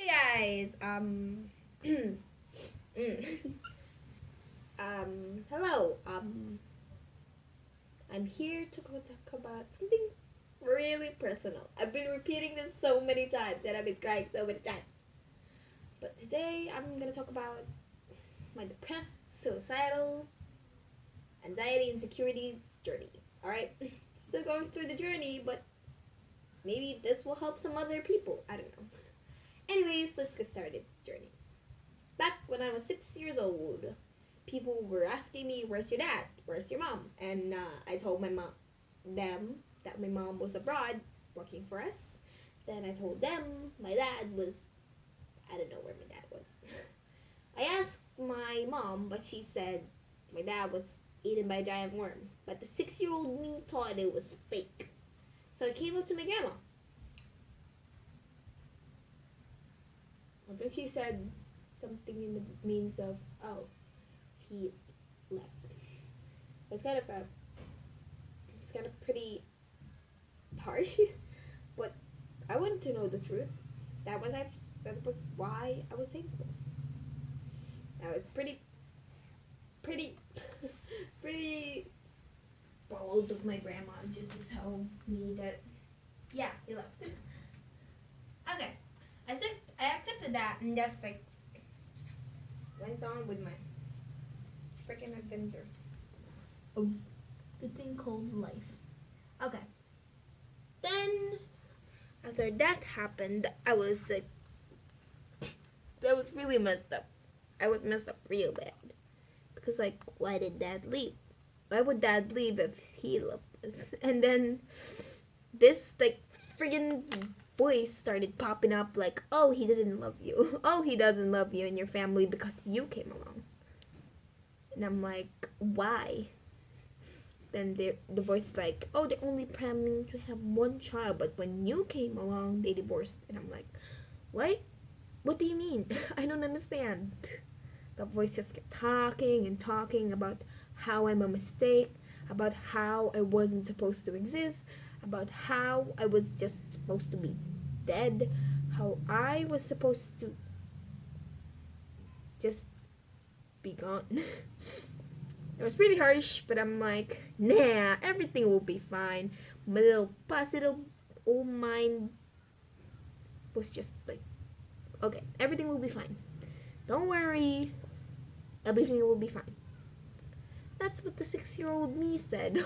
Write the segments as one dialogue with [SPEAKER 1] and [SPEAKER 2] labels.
[SPEAKER 1] Hey guys, hello, I'm here to talk about something really personal. I've been repeating this so many times and I've been crying so many times. But today I'm gonna talk about my depressed, suicidal, anxiety, insecurities journey. Alright? Still going through the journey, but maybe this will help some other people. I don't know. Anyways, let's get started. Journey. Back when I was 6 years old, people were asking me, "Where's your dad? Where's your mom?" And I told them that my mom was abroad working for us. Then I told them my dad was, I don't know where my dad was. I asked my mom, but she said my dad was eaten by a giant worm. But the 6-year-old me thought it was fake. So I came up to my grandma. I think she said something in the means of, "Oh, he left." It's kind of pretty harsh, but I wanted to know the truth. That was why I was thankful. I was pretty pretty bold of my grandma just to tell me that, yeah, he left. Okay. I accepted that and just went on with my freaking adventure of the thing called life. Okay. Then after that happened, I was really messed up. I was messed up real bad. Because why did Dad leave? Why would Dad leave if he loved us? And then this friggin' voice started popping up "Oh, he didn't love you. Oh, he doesn't love you and your family because you came along." And I'm like, why? Then the voice is "Oh, they're only planning to have one child, but when you came along, they divorced." And I'm like, what? What do you mean? I don't understand. The voice just kept talking and talking about how I'm a mistake, about how I wasn't supposed to exist, about how I was just supposed to be dead, how I was supposed to just be gone. It was pretty harsh, but I'm like, nah, everything will be fine. My little positive old mind was just okay, everything will be fine. Don't worry, everything will be fine. That's what the 6-year-old me said.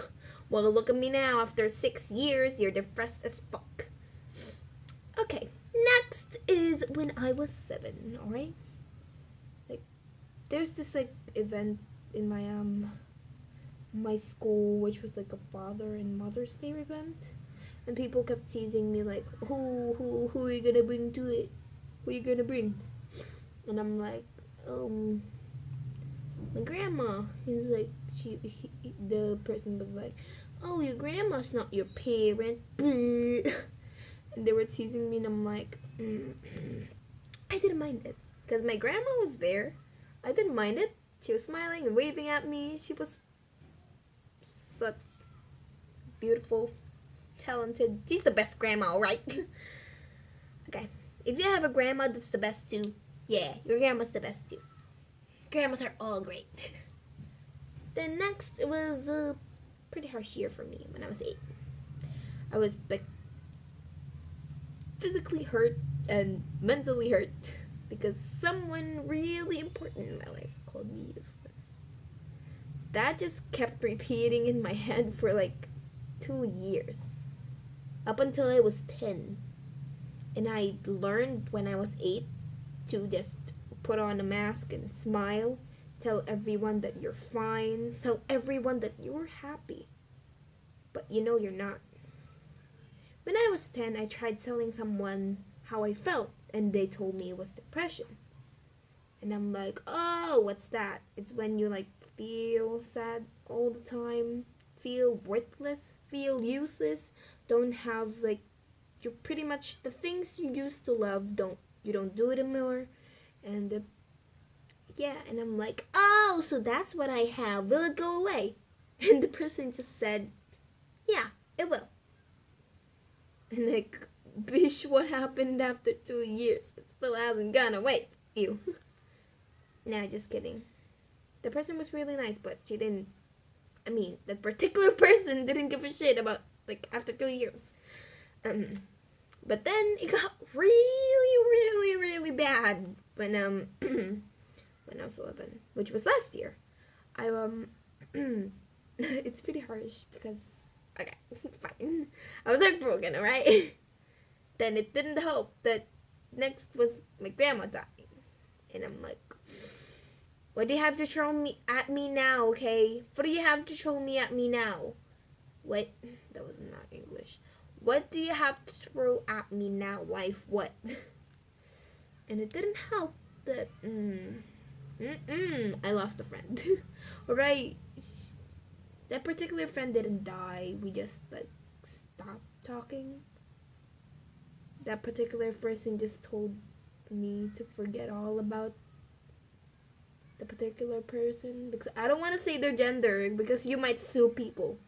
[SPEAKER 1] Well, look at me now. After 6 years, you're depressed as fuck. Okay, next is when I was 7, alright? There's this event in my school, which was a Father and Mother's Day event. And people kept teasing me who are you gonna bring to it? Who are you gonna bring? And I'm like, my grandma. He's the person was like, "Oh, your grandma's not your parent." And they were teasing me, and I'm like, I didn't mind it because my grandma was there. I didn't mind it. She was smiling and waving at me. She was such beautiful, talented. She's the best grandma, right? Okay, if you have a grandma that's the best too, yeah, your grandma's the best too. Grandmas are all great. Then next, it was a pretty harsh year for me when I was 8. I was physically hurt and mentally hurt because someone really important in my life called me useless. That just kept repeating in my head for 2 years, up until I was 10. And I learned when I was 8 to just put on a mask and smile, tell everyone that you're fine, tell everyone that you're happy. But you're not. When I was 10, I tried telling someone how I felt, and they told me it was depression. And I'm like, oh, what's that? It's when you feel sad all the time, feel worthless, feel useless, don't have you're pretty much the things you used to love, you don't do it anymore. And yeah, and I'm like, oh, so that's what I have. Will it go away? And the person just said, yeah, it will. And Bish, what happened after 2 years? It still hasn't gone away. Ew. Nah, just kidding. The person was really nice, but she didn't. I mean, that particular person didn't give a shit about, like, after 2 years. But then it got really, really, really bad when when I was 11, which was last year. It's pretty harsh because, okay, fine. I was heartbroken, alright? Then it didn't help that next was my grandma dying. And I'm like, what do you have to throw me at me now, okay? What do you have to throw me at me now? What? That was not English. What do you have to throw at me now, life? What? And it didn't help that, I lost a friend. Alright? That particular friend didn't die. We just, like, stopped talking. That particular person just told me to forget all about the particular person, because I don't want to say their gender because you might sue people.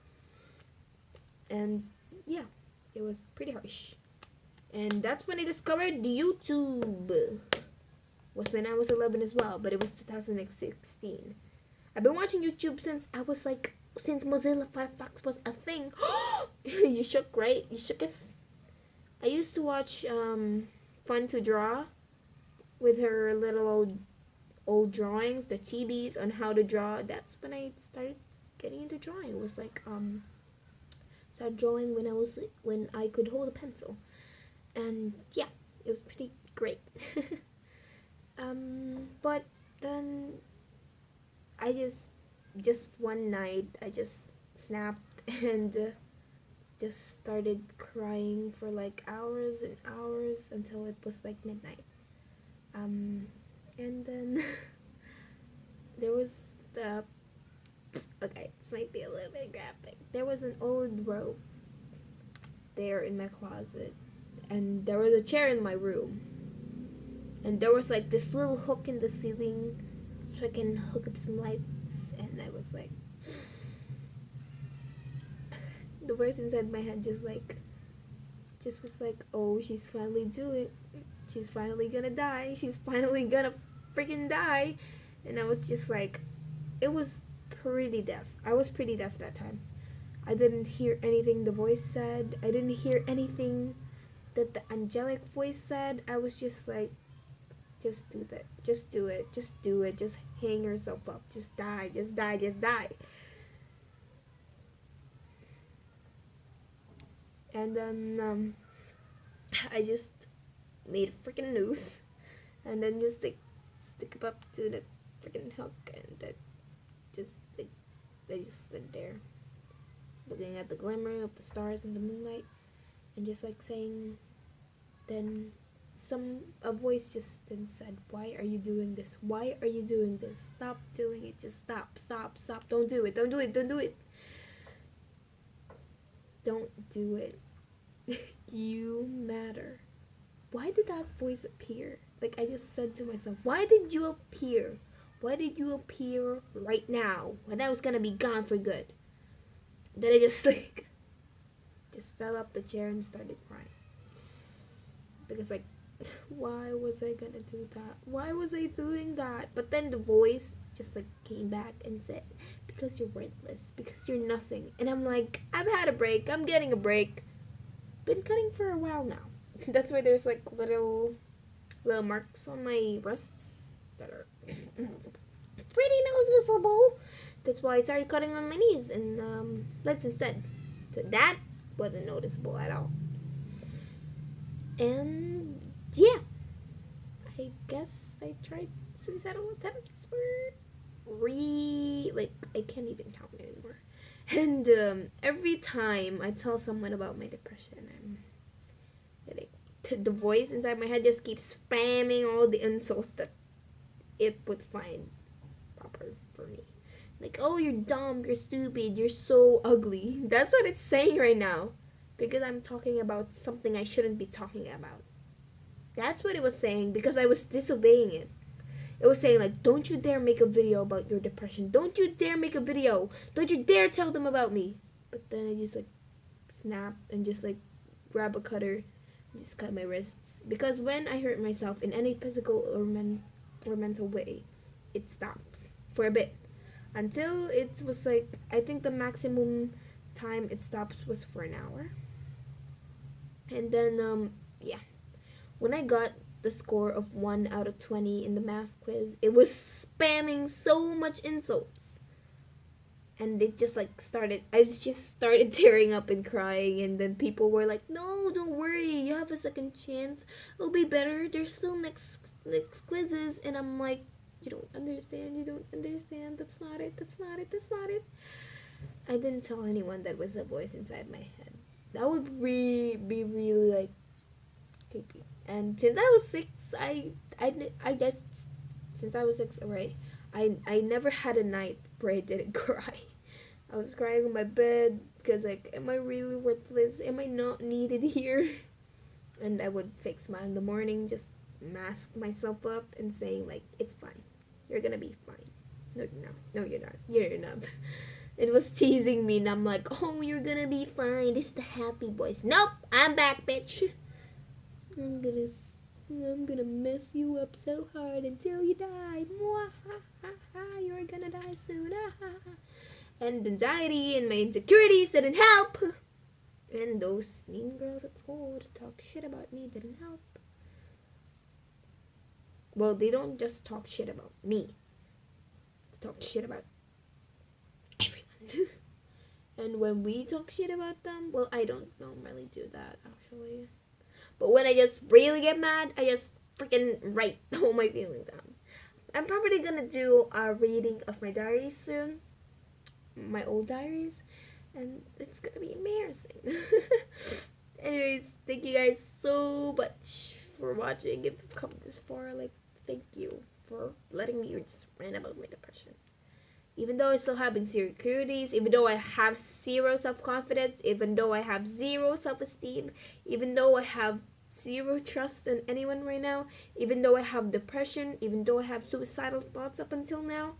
[SPEAKER 1] And yeah, it was pretty harsh. And that's when I discovered YouTube. Was when I was 11 as well, but it was 2016. I've been watching YouTube since I was like, since Mozilla Firefox was a thing. You shook, right? You shook it. I used to watch Fun to Draw with her little old drawings, the chibis on how to draw. That's when I started getting into drawing. It was like started drawing when I could hold a pencil, and yeah, it was pretty great. But then I just one night I just snapped and just started crying for like hours and hours until it was like midnight. And then there was okay, this might be a little bit graphic. There was an old rope there in my closet, and there was a chair in my room, and there was like this little hook in the ceiling so I can hook up some lights, and I was like, the voice inside my head just was like, oh, she's finally gonna die, she's finally gonna freaking die. And I was just like, it was pretty deaf. I was pretty deaf that time. I didn't hear anything the voice said. I didn't hear anything that the angelic voice said. I was just like, just do that, just do it, just do it, just hang yourself up, just die, just die, just die. And then I just made a freaking noose, and then just like stick it up to the freaking hook, and I just stood there looking at the glimmer of the stars and the moonlight, and just like saying, then a voice just then said, why are you doing this? Why are you doing this? Stop doing it. Just stop. Don't do it. Don't do it. Don't do it. Don't do it. You matter. Why did that voice appear? Like, I just said to myself, why did you appear? Why did you appear right now when I was gonna be gone for good? Then I just like just fell up the chair and started crying. Because like, why was I gonna do that? Why was I doing that? But then the voice just like came back and said, because you're worthless, because you're nothing. And I'm like, I've had a break. I'm getting a break. Been cutting for a while now. That's why there's like little marks on my wrists that are pretty noticeable. That's why I started cutting on my knees and legs instead. So that wasn't noticeable at all. And yeah, I guess I tried suicidal attempts for I can't even count anymore. And every time I tell someone about my depression, the voice inside my head just keeps spamming all the insults that it would find proper for me. Like, oh, you're dumb, you're stupid, you're so ugly. That's what it's saying right now. Because I'm talking about something I shouldn't be talking about. That's what it was saying, because I was disobeying it. It was saying, like, don't you dare make a video about your depression. Don't you dare make a video. Don't you dare tell them about me. But then I just, like, snap and just, like, grab a cutter just cut my wrists. Because when I hurt myself in any physical or mental way, it stops for a bit. Until it was like, I think the maximum time it stops was for an hour. And then, yeah. When I got the score of 1 out of 20 in the math quiz, it was spamming so much insults. And it just like I just started tearing up and crying, and then people were like, no, don't worry, you have a second chance, it'll be better, there's still next quizzes. And I'm like, you don't understand, that's not it. I didn't tell anyone that was a voice inside my head. That would be really like creepy. And since I was 6, I guess since I was 6, right, I never had a night where I didn't cry. I was crying on my bed because, like, am I really worthless? Am I not needed here? And I would fake smile in the morning, just mask myself up and saying, like, it's fine. You're gonna be fine. No, you're not. No, you're not. You're not. It was teasing me, and I'm like, oh, you're gonna be fine. This is the happy voice. Nope, I'm back, bitch. I'm gonna mess you up so hard until you die. You're gonna die soon. And anxiety and my insecurities didn't help. And those mean girls at school to talk shit about me didn't help. Well, they don't just talk shit about me. They talk shit about everyone. And when we talk shit about them, well, I don't normally do that, actually. But when I just really get mad, I just freaking write all my feelings down. I'm probably gonna do a reading of my diaries soon. My old diaries. And it's gonna be amazing. Anyways, thank you guys so much for watching. If you've come this far, like, thank you for letting me just rant about my depression. Even though I still have insecurities, even though I have zero self-confidence, even though I have zero self-esteem, even though I have zero trust in anyone right now, even though I have depression, even though I have suicidal thoughts up until now,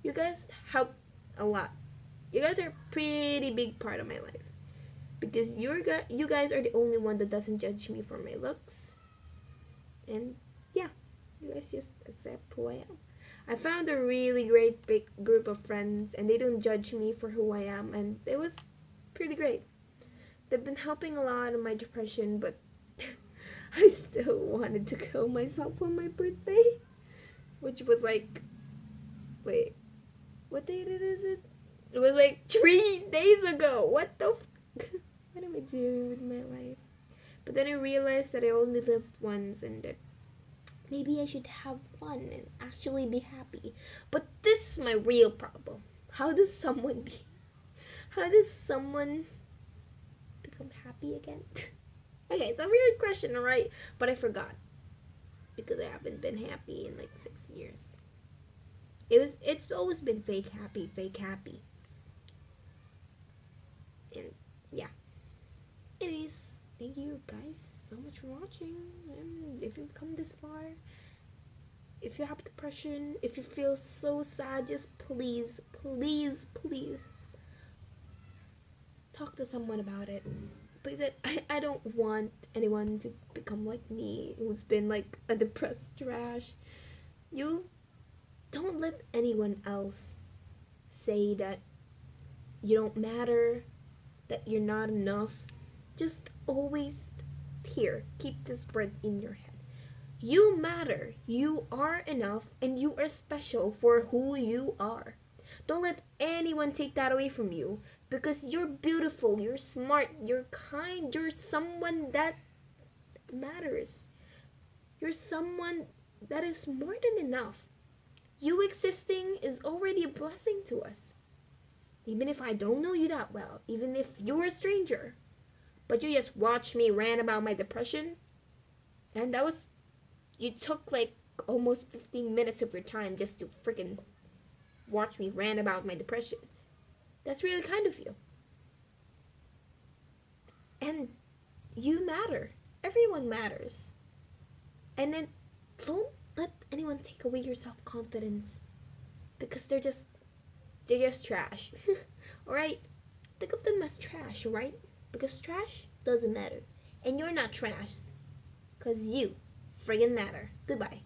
[SPEAKER 1] you guys help a lot. You guys are a pretty big part of my life. Because you guys are the only one that doesn't judge me for my looks. And yeah, you guys just accept who I am. I found a really great big group of friends, and they don't judge me for who I am, and it was pretty great. They've been helping a lot in my depression, but I still wanted to kill myself on my birthday, which was like, wait, what date is it? It was like 3 days ago. What the what am I doing with my life? But then I realized that I only lived once, and that maybe I should have fun and actually be happy. But this is my real problem. How does someone become happy again? Okay, it's a weird question, alright? But I forgot. Because I haven't been happy in like 6 years. It's always been fake happy. And yeah. Anyways, thank you guys so much for watching. And if you've come this far, if you have depression, if you feel so sad, just please talk to someone about it. Please, I don't want anyone to become like me, who's been like a depressed trash. You don't let anyone else say that you don't matter, that you're not enough. Just always keep these words in your head. You matter, you are enough, and you are special for who you are. Don't let anyone take that away from you, because you're beautiful, you're smart, you're kind, you're someone that matters. You're someone that is more than enough. You existing is already a blessing to us. Even if I don't know you that well, even if you're a stranger, but you just watch me rant about my depression, and you took like almost 15 minutes of your time just to freaking watch me rant about my depression. That's really kind of you. And you matter. Everyone matters. And then don't let anyone take away your self-confidence, because they're just trash. Alright? Think of them as trash, alright? Because trash doesn't matter. And you're not trash. 'cause you friggin' matter. Goodbye.